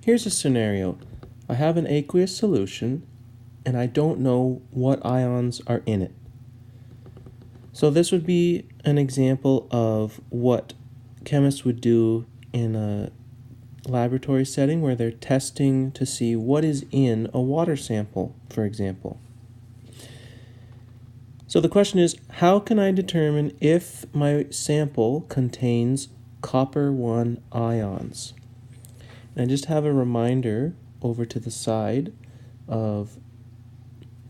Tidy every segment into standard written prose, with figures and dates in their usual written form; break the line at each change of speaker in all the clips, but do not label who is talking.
here's a scenario. I have an aqueous solution and I don't know what ions are in it. So this would be an example of what chemists would do in a laboratory setting where they're testing to see what is in a water sample, for example. So the question is, how can I determine if my sample contains copper-1 ions? And I just have a reminder over to the side of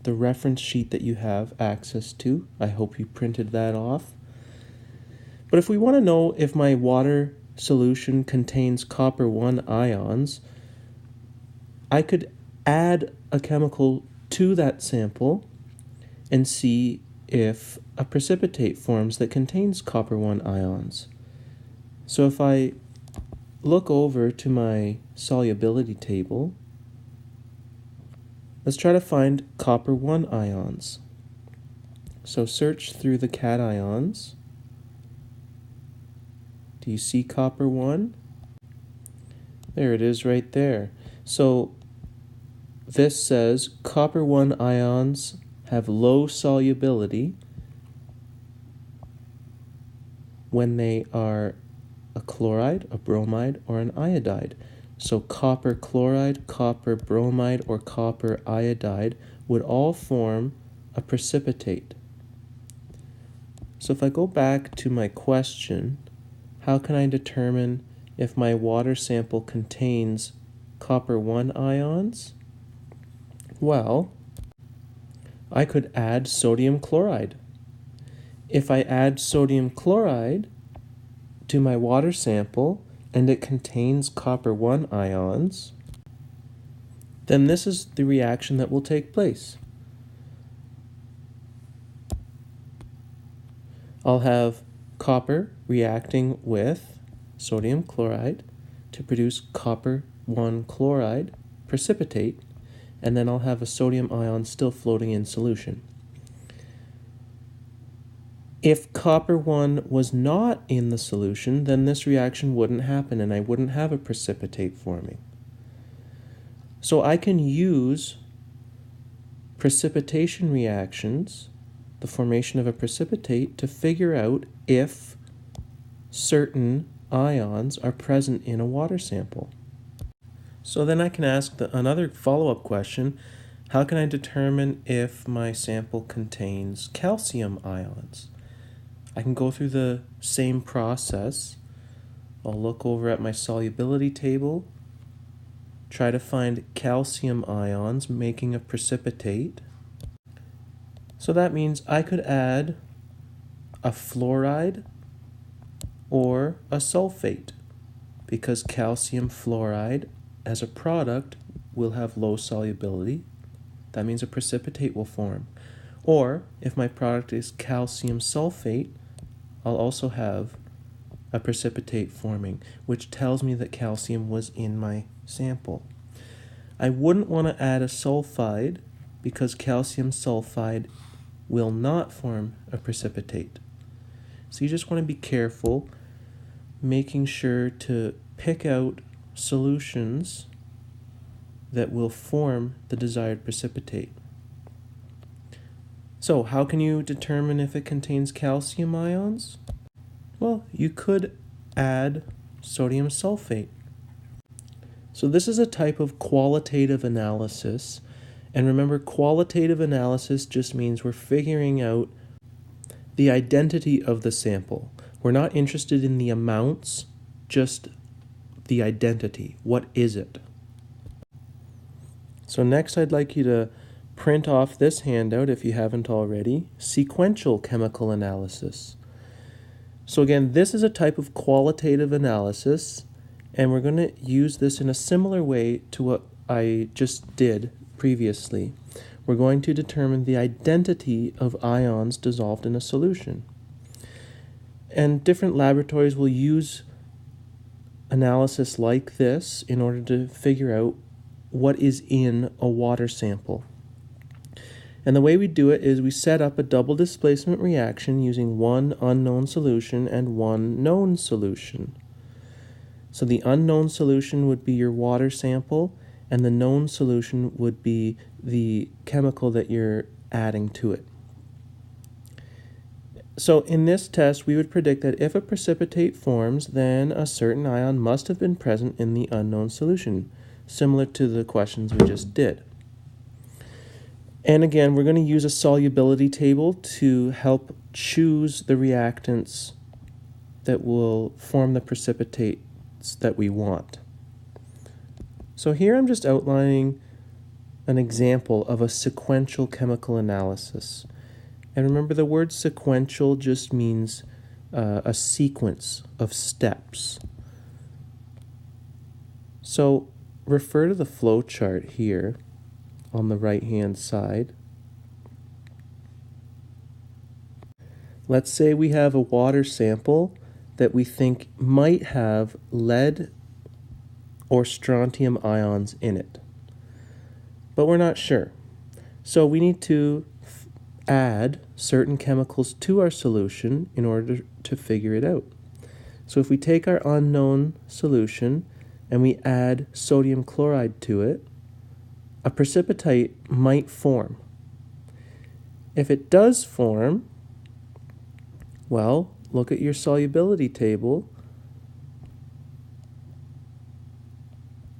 the reference sheet that you have access to. I hope you printed that off. But if we want to know if my water solution contains copper-1 ions, I could add a chemical to that sample and see if a precipitate forms that contains copper-1 ions. So if I look over to my solubility table, let's try to find copper-1 ions. So search through the cations. Do you see copper-1? There it is right there. So this says copper-1 ions have low solubility when they are a chloride, a bromide, or an iodide. So copper chloride, copper bromide, or copper iodide would all form a precipitate. So if I go back to my question, how can I determine if my water sample contains copper-1 ions? Well, I could add sodium chloride. If I add sodium chloride to my water sample and it contains copper-1 ions, then this is the reaction that will take place. I'll have copper reacting with sodium chloride to produce copper-1 chloride precipitate, and then I'll have a sodium ion still floating in solution. If copper-1 was not in the solution, then this reaction wouldn't happen and I wouldn't have a precipitate forming. So I can use precipitation reactions, the formation of a precipitate, to figure out if certain ions are present in a water sample. So then I can ask another follow-up question. How can I determine if my sample contains calcium ions? I can go through the same process. I'll look over at my solubility table, try to find calcium ions making a precipitate. So that means I could add a fluoride or a sulfate, because calcium fluoride as a product will have low solubility. That means a precipitate will form. Or if my product is calcium sulfate, I'll also have a precipitate forming, which tells me that calcium was in my sample. I wouldn't want to add a sulfide because calcium sulfide will not form a precipitate. So you just want to be careful, making sure to pick out solutions that will form the desired precipitate. So how can you determine if it contains calcium ions? Well, you could add sodium sulfate. So this is a type of qualitative analysis. And remember, qualitative analysis just means we're figuring out the identity of the sample. We're not interested in the amounts, just the identity. What is it? So next I'd like you to print off this handout if you haven't already, sequential chemical analysis. So again, this is a type of qualitative analysis, and we're going to use this in a similar way to what I just did previously. We're going to determine the identity of ions dissolved in a solution. And different laboratories will use analysis like this in order to figure out what is in a water sample. And the way we do it is we set up a double displacement reaction using one unknown solution and one known solution. So the unknown solution would be your water sample, and the known solution would be the chemical that you're adding to it. So in this test, we would predict that if a precipitate forms, then a certain ion must have been present in the unknown solution, similar to the questions we just did. And again, we're going to use a solubility table to help choose the reactants that will form the precipitates that we want. So here I'm just outlining an example of a sequential chemical analysis. And remember, the word sequential just means a sequence of steps. So refer to the flow chart here on the right-hand side. Let's say we have a water sample that we think might have lead or strontium ions in it, but we're not sure. So we need to add certain chemicals to our solution in order to figure it out. So if we take our unknown solution and we add sodium chloride to it, a precipitate might form. If it does form, well, look at your solubility table.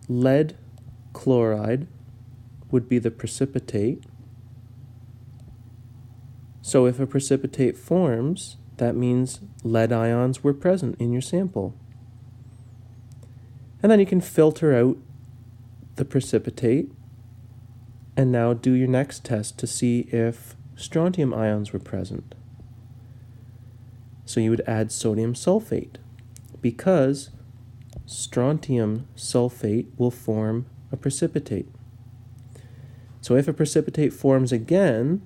Lead chloride would be the precipitate. So if a precipitate forms, that means lead ions were present in your sample. And then you can filter out the precipitate and now do your next test to see if strontium ions were present. So you would add sodium sulfate, because strontium sulfate will form a precipitate. So if a precipitate forms again,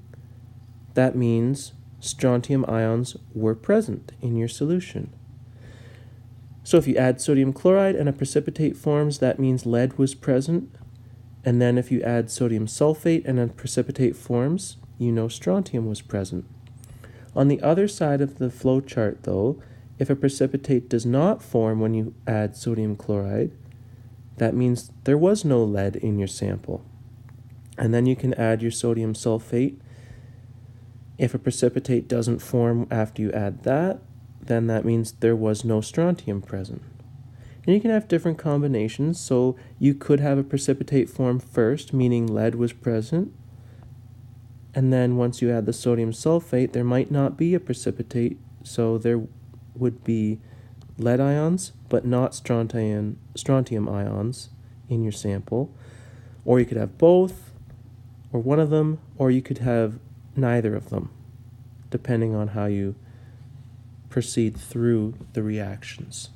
that means strontium ions were present in your solution. So if you add sodium chloride and a precipitate forms, that means lead was present. And then if you add sodium sulfate and a precipitate forms, you know strontium was present. On the other side of the flow chart, though, if a precipitate does not form when you add sodium chloride, that means there was no lead in your sample. And then you can add your sodium sulfate. If a precipitate doesn't form after you add that, then that means there was no strontium present. And you can have different combinations, so you could have a precipitate form first, meaning lead was present, and then once you add the sodium sulfate, there might not be a precipitate, so there would be lead ions, but not strontium ions in your sample. Or you could have both, or one of them, or you could have neither of them, depending on how you proceed through the reactions.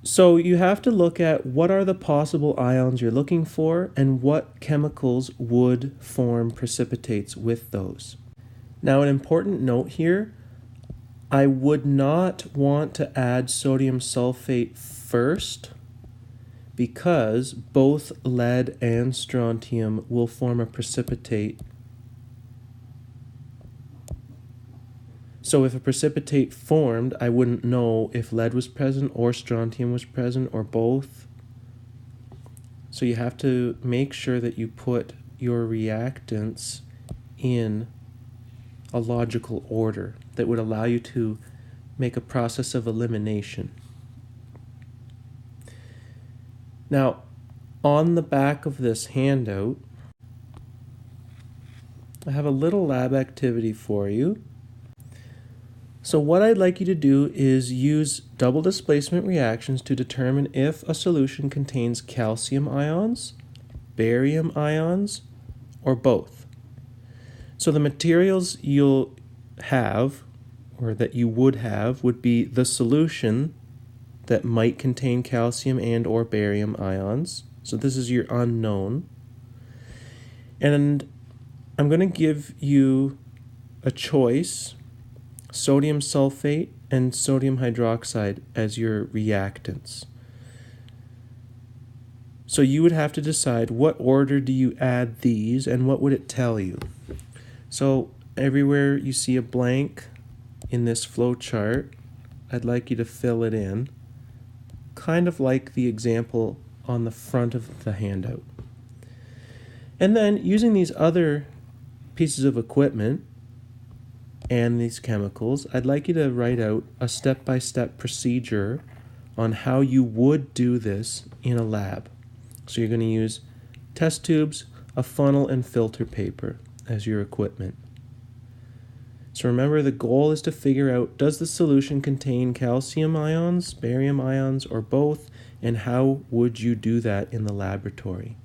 So you have to look at what are the possible ions you're looking for and what chemicals would form precipitates with those. Now, an important note here, I would not want to add sodium sulfate first, because both lead and strontium will form a precipitate. So if a precipitate formed, I wouldn't know if lead was present or strontium was present or both. So you have to make sure that you put your reactants in a logical order that would allow you to make a process of elimination. Now, on the back of this handout, I have a little lab activity for you. So what I'd like you to do is use double displacement reactions to determine if a solution contains calcium ions, barium ions, or both. So the materials you'll have, or that you would have, would be the solution that might contain calcium and or barium ions. So this is your unknown. And I'm going to give you a choice, sodium sulfate and sodium hydroxide as your reactants. So you would have to decide what order do you add these and what would it tell you. So everywhere you see a blank in this flow chart, I'd like you to fill it in, kind of like the example on the front of the handout. And then using these other pieces of equipment and these chemicals, I'd like you to write out a step-by-step procedure on how you would do this in a lab. So you're going to use test tubes, a funnel, and filter paper as your equipment. So remember, the goal is to figure out, does the solution contain calcium ions, barium ions, or both, and how would you do that in the laboratory?